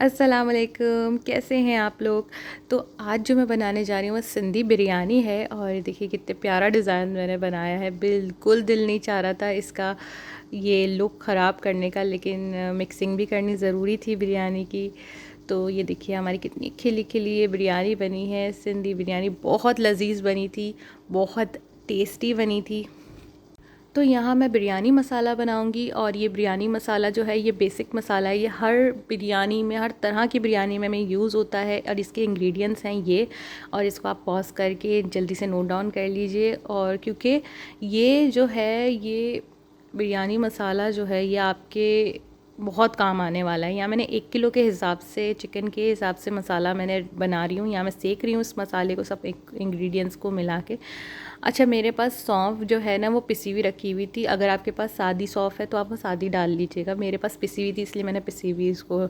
अस्सलाम वालेकुम, कैसे हैं आप लोग। तो आज जो मैं बनाने जा रही हूँ वो सिंधी बिरयानी है। और देखिए कितने प्यारा डिज़ाइन मैंने बनाया है। बिल्कुल दिल नहीं चाह रहा था इसका ये लुक ख़राब करने का, लेकिन मिक्सिंग भी करनी ज़रूरी थी बिरयानी की। तो ये देखिए हमारी कितनी खिली खिली ये बिरयानी बनी है। सिंधी बिरयानी बहुत लजीज बनी थी, बहुत टेस्टी बनी थी। तो यहाँ मैं बिरयानी मसाला बनाऊंगी, और ये बिरयानी मसाला जो है ये बेसिक मसाला है। ये हर बिरयानी में, हर तरह की बिरयानी में यूज़ होता है। और इसके इंग्रेडिएंट्स हैं ये, और इसको आप पॉज करके जल्दी से नोट डाउन कर लीजिए। और क्योंकि ये जो है ये बिरयानी मसाला जो है ये आपके बहुत काम आने वाला है। यहाँ मैंने 1 किलो के हिसाब से, चिकन के हिसाब से मसाला मैंने बना रही हूँ। यहाँ मैं सेक रही हूँ इस मसाले को, सब इंग्रेडिएंट्स को मिला के। अच्छा, मेरे पास सौंफ जो है ना वो पिसी हुई रखी हुई थी। अगर आपके पास सादी सौंफ है तो आप वो सादी डाल लीजिएगा। मेरे पास पिसी हुई थी इसलिए मैंने पिसी हुई इसको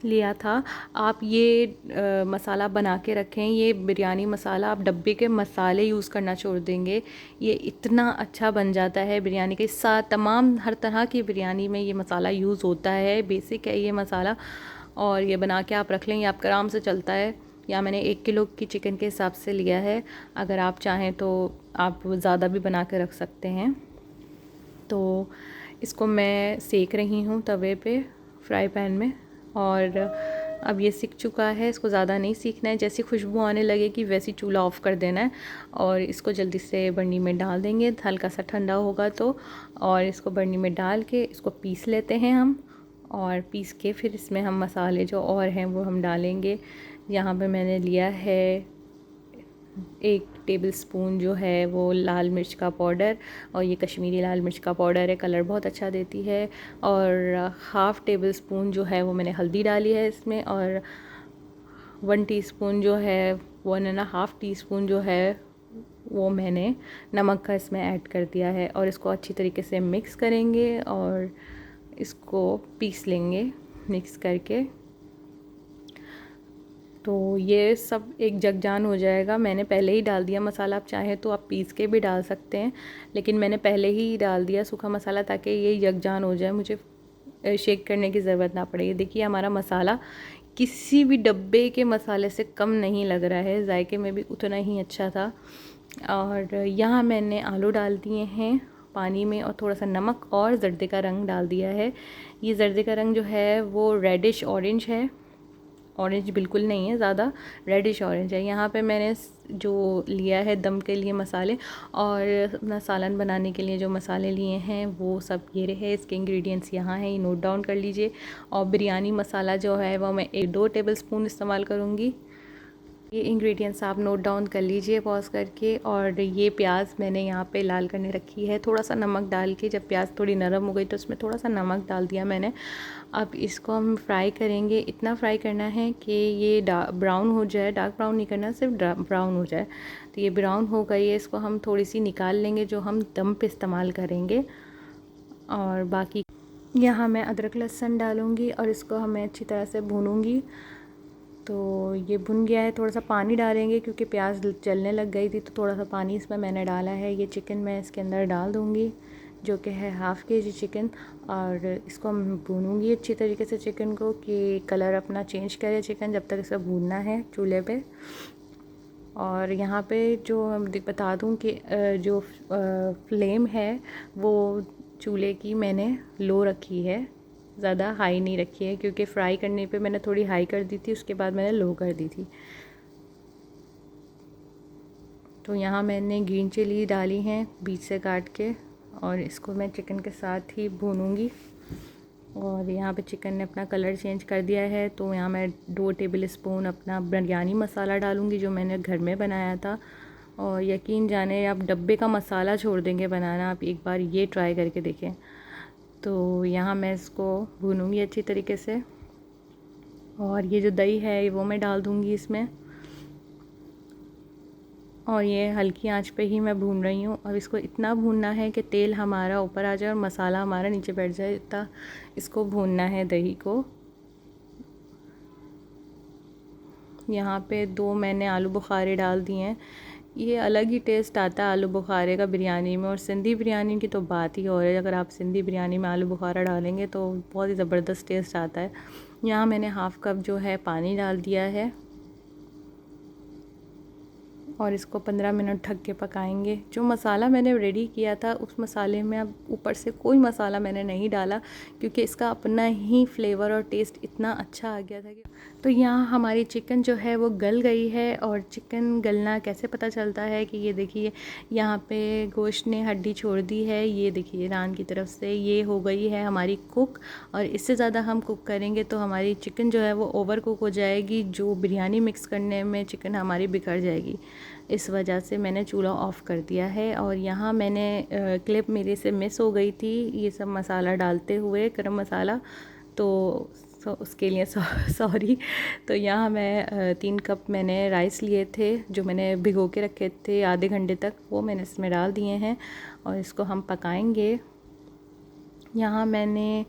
लिया था। आप ये मसाला बना के रखें। ये बिरयानी मसाला आप डब्बे के मसाले यूज़ करना छोड़ देंगे, ये इतना अच्छा बन जाता है बिरयानी के साथ। तमाम हर तरह की बिरयानी में ये मसाला यूज़ होता है, बेसिक है ये मसाला। और ये बना के आप रख लें, ये आपका आराम से चलता है। या मैंने 1 किलो की चिकन के हिसाब से लिया है। अगर आप चाहें तो आप ज़्यादा भी बना के रख सकते हैं। तो इसको मैं सेक रही हूँ तवे पे, फ्राई पैन में। और अब ये सिक चुका है, इसको ज़्यादा नहीं सीखना है। जैसी खुशबू आने लगे कि वैसी चूल्हा ऑफ़ कर देना है। और इसको जल्दी से बर्नी में डाल देंगे, हल्का सा ठंडा होगा तो। और इसको बर्नी में डाल के इसको पीस लेते हैं हम। और पीस के फिर इसमें हम मसाले जो और हैं वो हम डालेंगे। यहाँ पे मैंने लिया है 1 टेबल स्पून जो है वो लाल मिर्च का पाउडर, और ये कश्मीरी लाल मिर्च का पाउडर है, कलर बहुत अच्छा देती है। और हाफ़ टेबल स्पून जो है वो मैंने हल्दी डाली है इसमें। और 1 टीस्पून जो है, 1.5 टीस्पून जो है वो मैंने नमक का इसमें ऐड कर दिया है। और इसको अच्छी तरीके से मिक्स करेंगे और इसको पीस लेंगे मिक्स करके। तो ये सब एक जगजान हो जाएगा। मैंने पहले ही डाल दिया मसाला, आप चाहें तो आप पीस के भी डाल सकते हैं, लेकिन मैंने पहले ही डाल दिया सूखा मसाला ताकि ये यकजान हो जाए, मुझे शेक करने की ज़रूरत ना पड़े। देखिए हमारा मसाला किसी भी डब्बे के मसाले से कम नहीं लग रहा है, जायके में भी उतना ही अच्छा था। और यहाँ मैंने आलू डाल दिए हैं पानी में, और थोड़ा सा नमक और ज़र्दे का रंग डाल दिया है। ये ज़र्दे का रंग जो है वो रेडिश ऑरेंज है, ऑरेंज बिल्कुल नहीं है, ज़्यादा रेडिश ऑरेंज है। यहाँ पे मैंने जो लिया है दम के लिए मसाले, और अपना सालन बनाने के लिए जो मसाले लिए हैं वो सब ये रहे। इसके इंग्रेडिएंट्स यहाँ हैं, ये नोट डाउन कर लीजिए। और बिरयानी मसाला जो है वो मैं 1-2 टेबल स्पून इस्तेमाल करूँगी। ये इंग्रेडिएंट्स आप नोट डाउन कर लीजिए पॉज करके। और ये प्याज मैंने यहाँ पे लाल करने रखी है, थोड़ा सा नमक डाल के। जब प्याज थोड़ी नरम हो गई तो उसमें थोड़ा सा नमक डाल दिया मैंने। अब इसको हम फ्राई करेंगे, इतना फ्राई करना है कि ये ब्राउन हो जाए। डार्क ब्राउन नहीं करना, सिर्फ ब्राउन हो जाए। तो ये ब्राउन हो गई है, इसको हम थोड़ी सी निकाल लेंगे जो हम दम पे इस्तेमाल करेंगे। और बाकी यहाँ मैं अदरक लहसुन डालूँगी और इसको हमें अच्छी तरह से भूनूँगी। तो ये भुन गया है, थोड़ा सा पानी डालेंगे क्योंकि प्याज जलने लग गई थी, तो थोड़ा सा पानी इसमें मैंने डाला है। ये चिकन मैं इसके अंदर डाल दूँगी जो कि है हाफ़ केजी चिकन। और इसको हम भूनूँगी अच्छी तरीके से चिकन को, कि कलर अपना चेंज करे चिकन, जब तक इसको भूनना है चूल्हे पे। और यहाँ पे जो बता दूँ कि जो फ्लेम है वो चूल्हे की मैंने लो रखी है, ज़्यादा हाई नहीं रखी है, क्योंकि फ्राई करने पे मैंने थोड़ी हाई कर दी थी, उसके बाद मैंने लो कर दी थी। तो यहाँ मैंने ग्रीन चिली डाली हैं बीच से काट के, और इसको मैं चिकन के साथ ही भूनूँगी। और यहाँ पे चिकन ने अपना कलर चेंज कर दिया है, तो यहाँ मैं 2 टेबल स्पून अपना बिरयानी मसाला डालूँगी जो मैंने घर में बनाया था। और यकीन जाने आप डब्बे का मसाला छोड़ देंगे बनाना, आप एक बार ये ट्राई करके देखें। तो यहाँ मैं इसको भूनूँगी अच्छी तरीके से। और ये जो दही है वो मैं डाल दूँगी इसमें, और ये हल्की आंच पे ही मैं भून रही हूँ। और इसको इतना भूनना है कि तेल हमारा ऊपर आ जाए और मसाला हमारा नीचे बैठ जाए, इतना इसको भूनना है दही को। यहाँ पे 2 मैंने आलू बुखारे डाल दिए हैं, ये अलग ही टेस्ट आता है आलू बुखारे का बिरयानी में। और सिंधी बिरयानी की तो बात ही और है, अगर आप सिंधी बिरयानी में आलू बुखारा डालेंगे तो बहुत ही ज़बरदस्त टेस्ट आता है। यहाँ मैंने हाफ़ कप जो है पानी डाल दिया है और इसको 15 मिनट ढक के पकाएंगे। जो मसाला मैंने रेडी किया था उस मसाले में अब ऊपर से कोई मसाला मैंने नहीं डाला, क्योंकि इसका अपना ही फ्लेवर और टेस्ट इतना अच्छा आ गया था कि तो यहाँ हमारी चिकन जो है वो गल गई है। और चिकन गलना कैसे पता चलता है कि ये देखिए यहाँ पे गोश्त ने हड्डी छोड़ दी है, ये देखिए रान की तरफ से ये हो गई है हमारी कुक। और इससे ज़्यादा हम कुक करेंगे तो हमारी चिकन जो है वो ओवर कुक हो जाएगी, जो बिरयानी मिक्स करने में चिकन हमारी बिखर जाएगी। इस वजह से मैंने चूल्हा ऑफ़ कर दिया है। और यहाँ मैंने क्लिप मेरे से मिस हो गई थी ये सब मसाला डालते हुए, गरम मसाला, तो उसके लिए सॉरी। तो यहाँ मैं 3 कप मैंने राइस लिए थे जो मैंने भिगो के रखे थे आधे घंटे तक, वो मैंने इसमें डाल दिए हैं और इसको हम पकाएंगे। यहाँ मैंने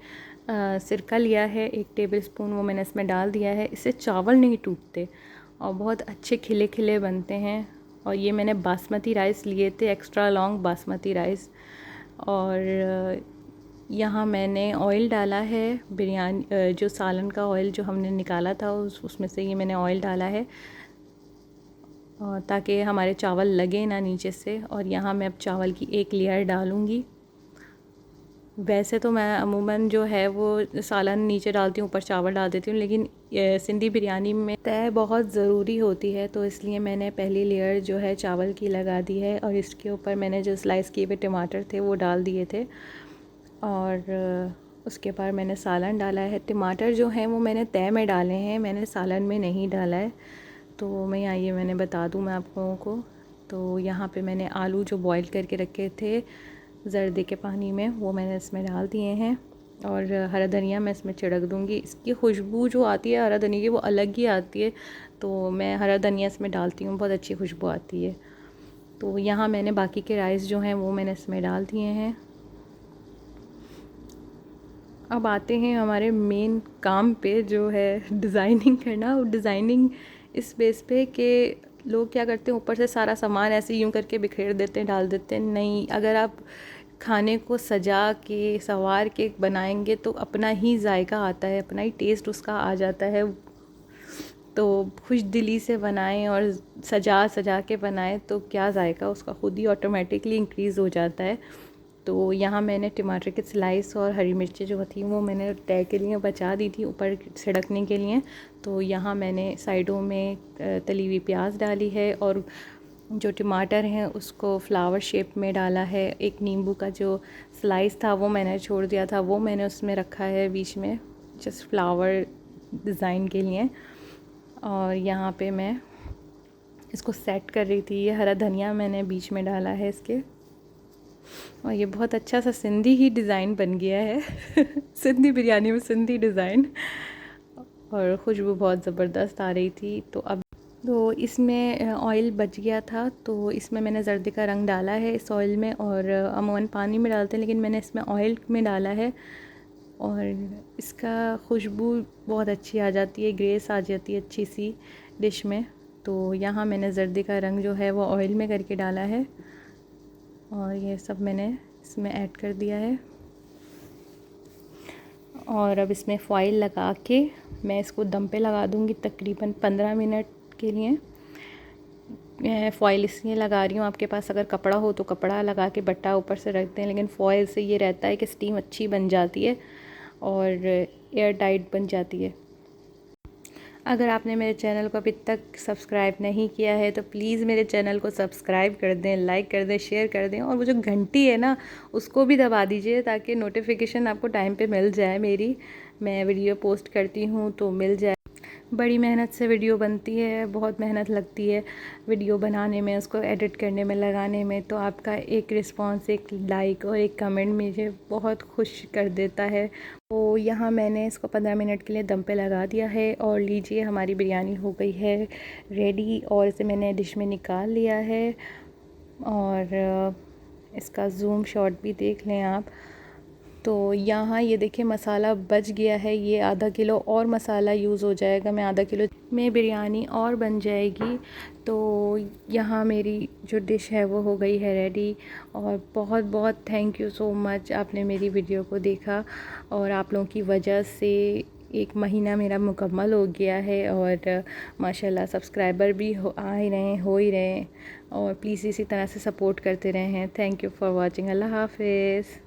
सिरका लिया है 1 टेबलस्पून, वो मैंने इसमें डाल दिया है। इससे चावल नहीं टूटते और बहुत अच्छे खिले खिले बनते हैं। और ये मैंने बासमती राइस लिए थे, एक्स्ट्रा लॉन्ग बासमती राइस। और यहाँ मैंने ऑयल डाला है बिरयानी, जो सालन का ऑयल जो हमने निकाला था उसमें से ये मैंने ऑयल डाला है ताकि हमारे चावल लगे ना नीचे से। और यहाँ मैं अब चावल की 1 लेयर डालूँगी। वैसे तो मैं अमूमन जो है वो सालन नीचे डालती हूँ, ऊपर चावल डाल देती हूँ, लेकिन सिंधी बिरयानी में तय बहुत ज़रूरी होती है, तो इसलिए मैंने पहली लेयर जो है चावल की लगा दी है। और इसके ऊपर मैंने जो स्लाइस किए हुए टमाटर थे वो डाल दिए थे। और उसके बाद मैंने सालन डाला है। टमाटर जो हैं वो मैंने तय में डाले हैं, मैंने सालन में नहीं डाला है। तो मैं आइए मैंने बता दूँ मैं आप लोगों को। तो यहाँ पे मैंने आलू जो बॉईल करके रखे थे जर्दे के पानी में, वो मैंने इसमें डाल दिए हैं। और हरा धनिया मैं इसमें छिड़क दूँगी। इसकी खुशबू जो आती है हरा धनिया की वो अलग ही आती है, तो मैं हरा धनिया इसमें डालती हूँ, बहुत अच्छी खुशबू आती है। तो यहाँ मैंने बाकी के राइस जो हैं वो मैंने इसमें डाल दिए हैं। अब आते हैं हमारे मेन काम पे, जो है डिज़ाइनिंग करना। और डिज़ाइनिंग इस बेस पे कि लोग क्या करते हैं, ऊपर से सारा सामान ऐसे यूँ करके बिखेर देते हैं, डाल देते हैं। नहीं, अगर आप खाने को सजा के संवार के बनाएंगे तो अपना ही जायका आता है, अपना ही टेस्ट उसका आ जाता है। तो खुश दिली से बनाएं और सजा सजा के बनाएं तो क्या जायका उसका खुद ही ऑटोमेटिकली इंक्रीज़ हो जाता है। तो यहाँ मैंने टमाटर के स्लाइस और हरी मिर्चें जो थी वो मैंने तय के लिए बचा दी थी ऊपर छिड़कने के लिए। तो यहाँ मैंने साइडों में तली हुई प्याज डाली है और जो टमाटर हैं उसको फ्लावर शेप में डाला है। एक नींबू का जो स्लाइस था वो मैंने छोड़ दिया था, वो मैंने उसमें रखा है बीच में, जस्ट फ्लावर डिज़ाइन के लिए। और यहाँ पे मैं इसको सेट कर रही थी। ये हरा धनिया मैंने बीच में डाला है इसके, और ये बहुत अच्छा सा सिंधी ही डिज़ाइन बन गया है सिंधी बिरयानी में सिंधी डिज़ाइन, और खुशबू बहुत ज़बरदस्त आ रही थी। तो इसमें ऑयल बच गया था, तो इसमें मैंने जर्दे का रंग डाला है इस ऑयल में। और अमूमन पानी में डालते हैं, लेकिन मैंने इसमें ऑयल में डाला है और इसका खुशबू बहुत अच्छी आ जाती है, ग्रेस आ जाती है अच्छी सी डिश में। तो यहाँ मैंने जर्दे का रंग जो है वो ऑयल में करके डाला है और ये सब मैंने इसमें ऐड कर दिया है। और अब इसमें फ़ॉइल लगा के मैं इसको दम पे लगा दूँगी तकरीबन 15 मिनट के लिए। फ़ॉइल इसलिए लगा रही हूँ, आपके पास अगर कपड़ा हो तो कपड़ा लगा के बट्टा ऊपर से रख दें, लेकिन फ़ॉइल से ये रहता है कि स्टीम अच्छी बन जाती है और एयर टाइट बन जाती है। अगर आपने मेरे चैनल को अभी तक सब्सक्राइब नहीं किया है तो प्लीज़ मेरे चैनल को सब्सक्राइब कर दें, लाइक कर दें, शेयर कर दें, और वो जो घंटी है ना उसको भी दबा दीजिए ताकि नोटिफिकेशन आपको टाइम पे मिल जाए। मैं वीडियो पोस्ट करती हूँ तो मिल जाए। बड़ी मेहनत से वीडियो बनती है, बहुत मेहनत लगती है वीडियो बनाने में, उसको एडिट करने में, लगाने में। तो आपका एक रिस्पांस, एक लाइक और एक कमेंट मुझे बहुत खुश कर देता है। तो यहाँ मैंने इसको 15 मिनट के लिए दम पे लगा दिया है। और लीजिए हमारी बिरयानी हो गई है रेडी, और इसे मैंने डिश में निकाल लिया है। और इसका जूम शॉट भी देख लें आप। तो यहाँ ये देखिए मसाला बच गया है, ये आधा किलो और मसाला यूज़ हो जाएगा, मैं आधा किलो में बिरयानी और बन जाएगी। तो यहाँ मेरी जो डिश है वो हो गई है रेडी। और बहुत बहुत थैंक यू सो मच, आपने मेरी वीडियो को देखा और आप लोगों की वजह से 1 महीना मेरा मुकम्मल हो गया है और माशाल्लाह सब्सक्राइबर भी आ ही रहे हैं, हो ही रहे हैं। और प्लीज़ इसी तरह से सपोर्ट करते रहें। Thank you for watching. Allah हाफ़िज़।